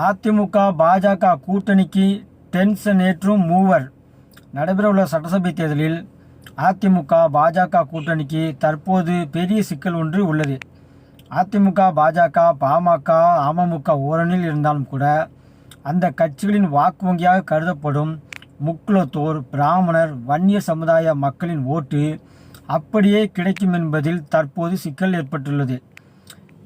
அதிமுக பாஜக கூட்டணிக்கு டென்ஷன் ஏற்றும் மூவர். நடைபெறவுள்ள சட்டசபை தேர்தலில் அதிமுக பாஜக கூட்டணிக்கு தற்போது பெரிய சிக்கல் ஒன்று உள்ளது. அதிமுக பாஜக பாமக அமமுக ஓரணியில் இருந்தாலும் கூட அந்த கட்சிகளின் வாக்கு வங்கியாக கருதப்படும் முக்குலத்தோர் பிராமணர் வன்னியர் சமுதாய மக்களின் ஓட்டு அப்படியே கிடைக்கும் என்பதில் தற்போது சிக்கல் ஏற்பட்டுள்ளது.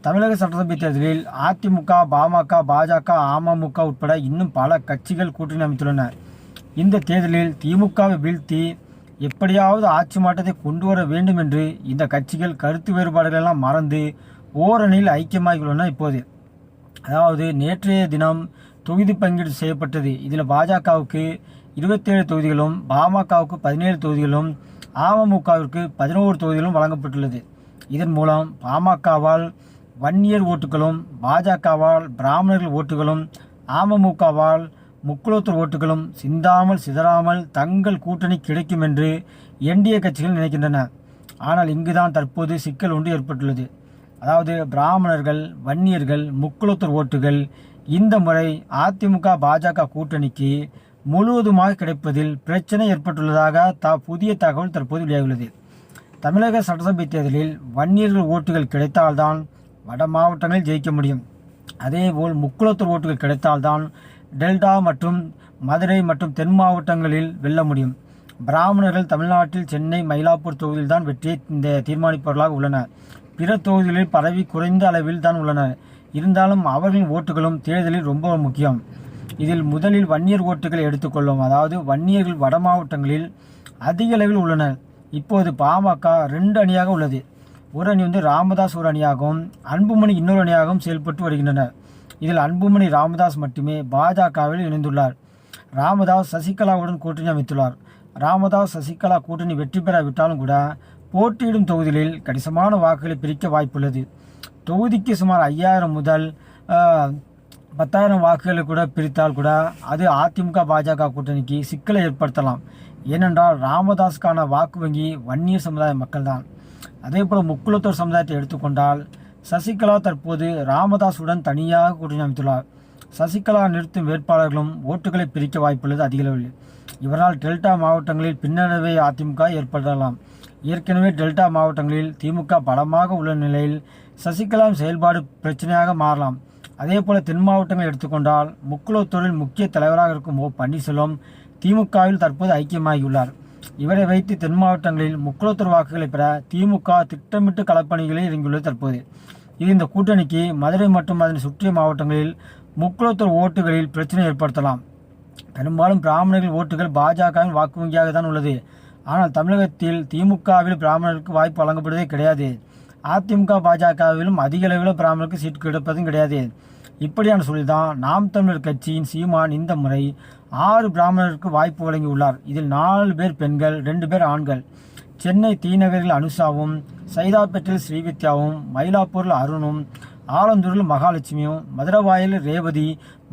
தமிழக சட்டசபை தேர்தலில் அதிமுக பாமக பாஜக அமமுக உட்பட இன்னும் பல கட்சிகள் கூட்டணி அமைத்துள்ளன. இந்த தேர்தலில் திமுகவை வீழ்த்தி எப்படியாவது ஆட்சி மாற்றத்தை கொண்டு வர வேண்டும் என்று இந்த கட்சிகள் கருத்து வேறுபாடுகள் எல்லாம் மறந்து ஓரணியில் ஐக்கியமாகியுள்ளன. இப்போது அதாவது நேற்றைய தினம் தொகுதி பங்கீடு செய்யப்பட்டது. இதில் பாஜகவுக்கு 27 தொகுதிகளும் பாமகவுக்கு 17 தொகுதிகளும் அமமுகவிற்கு 11 தொகுதிகளும் வழங்கப்பட்டுள்ளது. இதன் மூலம் பாமகவால் வன்னியர் ஓட்டுகளும் பாஜகவால் பிராமணர்கள் ஓட்டுகளும் அமமுகவால் முக்குலத்தூர் ஓட்டுகளும் சிந்தாமல் சிதறாமல் தங்கள் கூட்டணி கிடைக்கும் என்று என்டிஏ கட்சிகள் நினைக்கின்றன. ஆனால் இங்குதான் தற்போது சிக்கல் ஒன்று ஏற்பட்டுள்ளது. அதாவது பிராமணர்கள் வன்னியர்கள் முக்குலத்தூர் ஓட்டுகள் இந்த முறை அதிமுக பாஜக கூட்டணிக்கு முழுவதுமாக கிடைப்பதில் பிரச்சனை ஏற்பட்டுள்ளதாக புதிய தகவல் தற்போது வெளியாகியுள்ளது. தமிழக சட்டசபை தேர்தலில் வன்னியர்கள் ஓட்டுகள் கிடைத்தால்தான் வட மாவட்டங்களில் ஜெயிக்க முடியும். அதேபோல் முக்குலத்தூர் ஓட்டுகள் கிடைத்தால்தான் டெல்டா மற்றும் மதுரை மற்றும் தென் மாவட்டங்களில் வெல்ல முடியும். பிராமணர்கள் தமிழ்நாட்டில் சென்னை மயிலாப்பூர் தொகுதியில் தான் வெற்றியை தீர்மானிப்பவர்களாக உள்ளனர். பிற தொகுதிகளில் பரவி குறைந்த அளவில் தான் உள்ளனர். இருந்தாலும் அவர்களின் ஓட்டுகளும் தேர்தலில் ரொம்ப முக்கியம். இதில் முதலில் வன்னியர் ஓட்டுகளை எடுத்துக்கொள்ளும். அதாவது வன்னியர்கள் வட மாவட்டங்களில் அதிக அளவில் உள்ளனர். இப்போது பாமக 2 அணியாக உள்ளது. ஒரு அணி ராமதாஸ் ஒரு அணியாகவும் அன்புமணி இன்னொரு அணியாகவும் செயல்பட்டு வருகின்றனர். இதில் அன்புமணி ராமதாஸ் மட்டுமே பாஜகவில் இணைந்துள்ளார். ராமதாஸ் சசிகலாவுடன் கூட்டணி அமைத்துள்ளார். ராமதாஸ் சசிகலா கூட்டணி வெற்றி பெறாவிட்டாலும் கூட போட்டியிடும் தொகுதிகளில் கணிசமான வாக்குகளை பிரிக்க வாய்ப்புள்ளது. தொகுதிக்கு சுமார் 5000 முதல் 10,000 வாக்குகளை கூட பிரித்தால் கூட அது அதிமுக பாஜக கூட்டணிக்கு சிக்கலை ஏற்படுத்தலாம். ஏனென்றால் ராமதாஸுக்கான வாக்கு வங்கி வன்னியர் சமுதாய மக்கள் தான். அதே போல் முக்குலத்தோர் சமுதாயத்தை எடுத்துக்கொண்டால் சசிகலா தற்போது ராமதாஸுடன் தனியாக கூட்டணி அமைத்துள்ளார். சசிகலா நிறுத்தும் வேட்பாளர்களும் ஓட்டுகளை பிரிக்க வாய்ப்புள்ளது அதிக அளவில். இவரால் டெல்டா மாவட்டங்களில் பின்னடைவை அதிமுக ஏற்படலாம். ஏற்கனவே டெல்டா மாவட்டங்களில் திமுக பலமாக உள்ள நிலையில் சசிகலாவின் செயல்பாடு பிரச்சனையாக மாறலாம். அதே போல தென் மாவட்டங்களை எடுத்துக்கொண்டால் முக்குலத்தூரில் முக்கிய தலைவராக இருக்கும் பன்னீர்செல்வம் திமுகவில் தற்போது ஐக்கியமாகியுள்ளார். இவரை வைத்து தென் மாவட்டங்களில் முக்குலத்தூர் வாக்குகளை பெற திமுக திட்டமிட்டு களப்பணிகளில் இறங்கியுள்ளது தற்போது. இது இந்த கூட்டணிக்கு மதுரை மற்றும் அதனை சுற்றிய மாவட்டங்களில் முக்குலத்தூர் ஓட்டுகளில் பிரச்சனை ஏற்படுத்தலாம். பெரும்பாலும் பிராமணர்கள் ஓட்டுகள் பாஜகவின் வாக்கு வங்கியாக தான் உள்ளது. ஆனால் தமிழகத்தில் திமுகவில் பிராமணர்களுக்கு வாய்ப்பு வழங்கப்படுவதே கிடையாது. அதிமுக பாஜகவிலும் அதிக அளவில் பிராமணருக்கு சீட்டு கிடைப்பதும் கிடையாது. இப்படியான சூழல்தான் நாம் தமிழர் கட்சியின் சீமான் இந்த முறை 6 பிராமணருக்கு வாய்ப்பு வழங்கியுள்ளார். இதில் 4 பேர் பெண்கள் 2 பேர் ஆண்கள். சென்னை தீநகரில் அனுஷாவும் சைதாப்பேட்டையில் ஸ்ரீவித்யாவும் மயிலாப்பூரில் அருணும் ஆலந்தூரில் மகாலட்சுமியும் மதுரவாயில் ரேவதி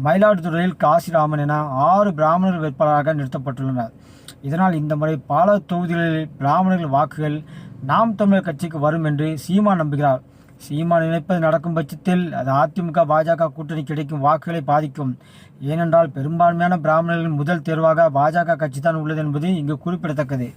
மயிலாடுதுறையில் காசிராமன் என 6 பிராமணர் வேட்பாளராக நிறுத்தப்பட்டுள்ளனர். இதனால் இந்த முறை பல தொகுதிகளில் பிராமணர்கள் வாக்குகள் நாம் தமிழர் கட்சிக்கு வரும் என்று சீமான் நம்புகிறார். சீமான் நினைப்பது நடக்கும் பட்சத்தில் அது அதிமுக பாஜக கூட்டணி கிடைக்கும் வாக்குகளை பாதிக்கும். ஏனென்றால் பெரும்பான்மையான பிராமணர்களின் முதல் தேர்வாக பாஜக கட்சி தான் உள்ளது என்பது இங்கு குறிப்பிடத்தக்கது.